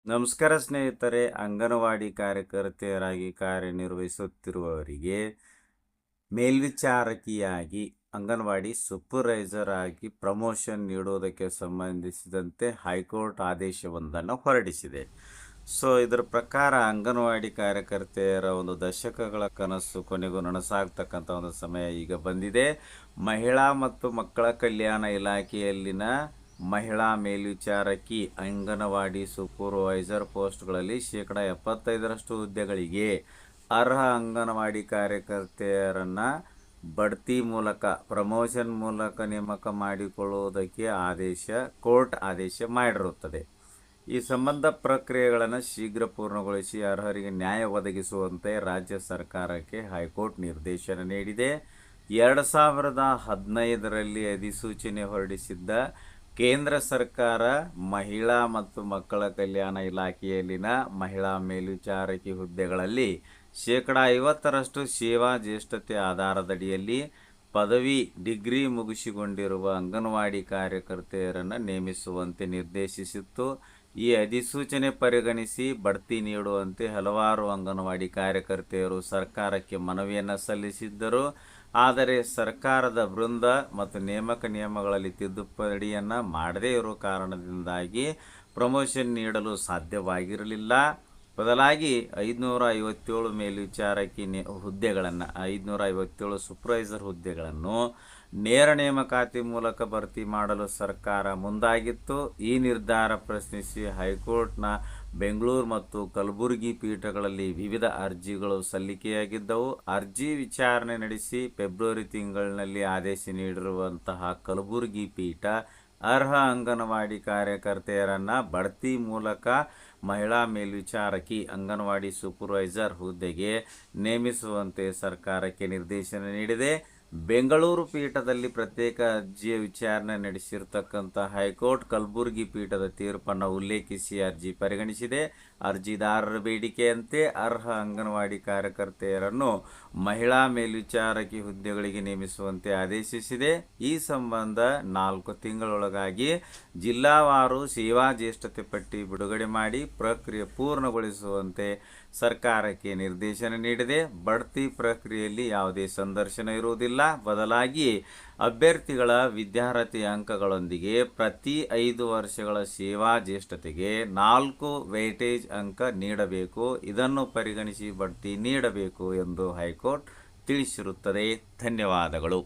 ನಮಸ್ಕಾರ ಸ್ನೇಹಿತರೆ. ಅಂಗನವಾಡಿ ಕಾರ್ಯಕರ್ತೆಯರಾಗಿ ಕಾರ್ಯನಿರ್ವಹಿಸುತ್ತಿರುವವರಿಗೆ ಮೇಲ್ವಿಚಾರಕಿಯಾಗಿ ಅಂಗನವಾಡಿ ಸೂಪರ್ವೈಸರ್ ಆಗಿ ಪ್ರಮೋಷನ್ ನೀಡುವುದಕ್ಕೆ ಸಂಬಂಧಿಸಿದಂತೆ ಹೈಕೋರ್ಟ್ ಆದೇಶವೊಂದನ್ನು ಹೊರಡಿಸಿದೆ. ಇದರ ಪ್ರಕಾರ ಅಂಗನವಾಡಿ ಕಾರ್ಯಕರ್ತೆಯರ ಒಂದು ದಶಕಗಳ ಕನಸು ಕೊನೆಗೂ ನನಸಾಗ್ತಕ್ಕಂಥ ಒಂದು ಸಮಯ ಈಗ ಬಂದಿದೆ. ಮಹಿಳಾ ಮತ್ತು ಮಕ್ಕಳ ಕಲ್ಯಾಣ ಇಲಾಖೆಯಲ್ಲಿನ ಮಹಿಳಾ ಮೇಲ್ವಿಚಾರಕಿ ಅಂಗನವಾಡಿ ಸೂಪರ್ವೈಸರ್ ಪೋಸ್ಟ್ಗಳಲ್ಲಿ 75% ಹುದ್ದೆಗಳಿಗೆ ಅರ್ಹ ಅಂಗನವಾಡಿ ಕಾರ್ಯಕರ್ತೆಯರನ್ನು ಬಡ್ತಿ ಮೂಲಕ ಪ್ರಮೋಷನ್ ಮೂಲಕ ನೇಮಕ ಮಾಡಿಕೊಳ್ಳುವುದಕ್ಕೆ ಕೋರ್ಟ್ ಆದೇಶ ಮಾಡಿರುತ್ತದೆ. ಈ ಸಂಬಂಧ ಪ್ರಕ್ರಿಯೆಗಳನ್ನು ಶೀಘ್ರ ಪೂರ್ಣಗೊಳಿಸಿ ಅರ್ಹರಿಗೆ ನ್ಯಾಯ ಒದಗಿಸುವಂತೆ ರಾಜ್ಯ ಸರ್ಕಾರಕ್ಕೆ ಹೈಕೋರ್ಟ್ ನಿರ್ದೇಶನ ನೀಡಿದೆ. 2015ರಲ್ಲಿ ಅಧಿಸೂಚನೆ ಹೊರಡಿಸಿದ್ದ ಕೇಂದ್ರ ಸರ್ಕಾರ ಮಹಿಳಾ ಮತ್ತು ಮಕ್ಕಳ ಕಲ್ಯಾಣ ಇಲಾಖೆಯಲ್ಲಿನ ಮಹಿಳಾ ಮೇಲ್ವಿಚಾರಕಿ ಹುದ್ದೆಗಳಲ್ಲಿ 50% ಸೇವಾ ಜ್ಯೇಷ್ಠತೆ ಆಧಾರದಡಿಯಲ್ಲಿ ಪದವಿ ಡಿಗ್ರಿ ಮುಗಿಸಿಕೊಂಡಿರುವ ಅಂಗನವಾಡಿ ಕಾರ್ಯಕರ್ತೆಯರನ್ನು ನೇಮಿಸುವಂತೆ ನಿರ್ದೇಶಿಸಿತ್ತು. ಈ ಅಧಿಸೂಚನೆ ಪರಿಗಣಿಸಿ ಬಡ್ತಿ ನೀಡುವಂತೆ ಹಲವಾರು ಅಂಗನವಾಡಿ ಕಾರ್ಯಕರ್ತೆಯರು ಸರ್ಕಾರಕ್ಕೆ ಮನವಿಯನ್ನು ಸಲ್ಲಿಸಿದ್ದರು. ಆದರೆ ಸರ್ಕಾರದ ವೃಂದ ಮತ್ತು ನೇಮಕ ನಿಯಮಗಳಲ್ಲಿ ತಿದ್ದುಪಡಿಯನ್ನು ಮಾಡದೇ ಇರುವ ಕಾರಣದಿಂದಾಗಿ ಪ್ರಮೋಷನ್ ನೀಡಲು ಸಾಧ್ಯವಾಗಿರಲಿಲ್ಲ. ಬದಲಾಗಿ 557 ಮೇಲ್ವಿಚಾರಕಿ ಹುದ್ದೆಗಳನ್ನು 557 ಸೂಪರ್ವೈಸರ್ ಹುದ್ದೆಗಳನ್ನು ನೇರ ನೇಮಕಾತಿ ಮೂಲಕ ಭರ್ತಿ ಮಾಡಲು ಸರ್ಕಾರ ಮುಂದಾಗಿತ್ತು. ಈ ನಿರ್ಧಾರ ಪ್ರಶ್ನಿಸಿ ಹೈಕೋರ್ಟ್ನ ಬೆಂಗಳೂರು ಮತ್ತು ಕಲಬುರಗಿ ಪೀಠಗಳಲ್ಲಿ ವಿವಿಧ ಅರ್ಜಿಗಳು ಸಲ್ಲಿಕೆಯಾಗಿದ್ದವು. ಅರ್ಜಿ ವಿಚಾರಣೆ ನಡೆಸಿ ಫೆಬ್ರವರಿ ತಿಂಗಳಿನಲ್ಲಿ ಆದೇಶ ನೀಡಿರುವಂತಹ ಕಲಬುರಗಿ ಪೀಠ ಅರ್ಹ ಅಂಗನವಾಡಿ ಕಾರ್ಯಕರ್ತೆಯರನ್ನು ಬಡ್ತಿ ಮೂಲಕ ಮಹಿಳಾ ಮೇಲ್ವಿಚಾರಕಿ ಅಂಗನವಾಡಿ ಸೂಪರ್ವೈಸರ್ ಹುದ್ದೆಗೆ ನೇಮಿಸುವಂತೆ ಸರ್ಕಾರಕ್ಕೆ ನಿರ್ದೇಶನ ನೀಡಿದೆ. ಬೆಂಗಳೂರು ಪೀಠದಲ್ಲಿ ಪ್ರತ್ಯೇಕ ಅರ್ಜಿಯ ವಿಚಾರಣೆ ನಡೆಸಿರ್ತಕ್ಕಂಥ ಹೈಕೋರ್ಟ್ ಕಲಬುರಗಿ ಪೀಠದ ತೀರ್ಪನ್ನು ಉಲ್ಲೇಖಿಸಿ ಅರ್ಜಿ ಪರಿಗಣಿಸಿದೆ. ಅರ್ಜಿದಾರರ ಬೇಡಿಕೆಯಂತೆ ಅರ್ಹ ಅಂಗನವಾಡಿ ಕಾರ್ಯಕರ್ತೆಯರನ್ನು ಮಹಿಳಾ ಮೇಲ್ವಿಚಾರಕಿ ಹುದ್ದೆಗಳಿಗೆ ನೇಮಿಸುವಂತೆ ಆದೇಶಿಸಿದೆ. ಈ ಸಂಬಂಧ 4 ತಿಂಗಳೊಳಗಾಗಿ ಜಿಲ್ಲಾವಾರು ಸೇವಾ ಜ್ಯೇಷ್ಠತೆ ಪಟ್ಟಿ ಬಿಡುಗಡೆ ಮಾಡಿ ಪ್ರಕ್ರಿಯೆ ಪೂರ್ಣಗೊಳಿಸುವಂತೆ ಸರ್ಕಾರಕ್ಕೆ ನಿರ್ದೇಶನ ನೀಡಿದೆ. ಬಡ್ತಿ ಪ್ರಕ್ರಿಯೆಯಲ್ಲಿ ಯಾವುದೇ ಸಂದರ್ಶನ ಇರುವುದಿಲ್ಲ. ಬದಲಾಗಿ ಅಭ್ಯರ್ಥಿಗಳ ವಿದ್ಯಾರ್ಹತೆ ಅಂಕಗಳೊಂದಿಗೆ ಪ್ರತಿ 5 ವರ್ಷಗಳ ಸೇವಾ ಜ್ಯೇಷ್ಠತೆಗೆ 4 ವೇಟೇಜ್ ಅಂಕ ನೀಡಬೇಕು. ಇದನ್ನು ಪರಿಗಣಿಸಿ ಬಡ್ತಿ ನೀಡಬೇಕು ಎಂದು ಹೈಕೋರ್ಟ್ ತಿಳಿಸಿರುತ್ತದೆ. ಧನ್ಯವಾದಗಳು.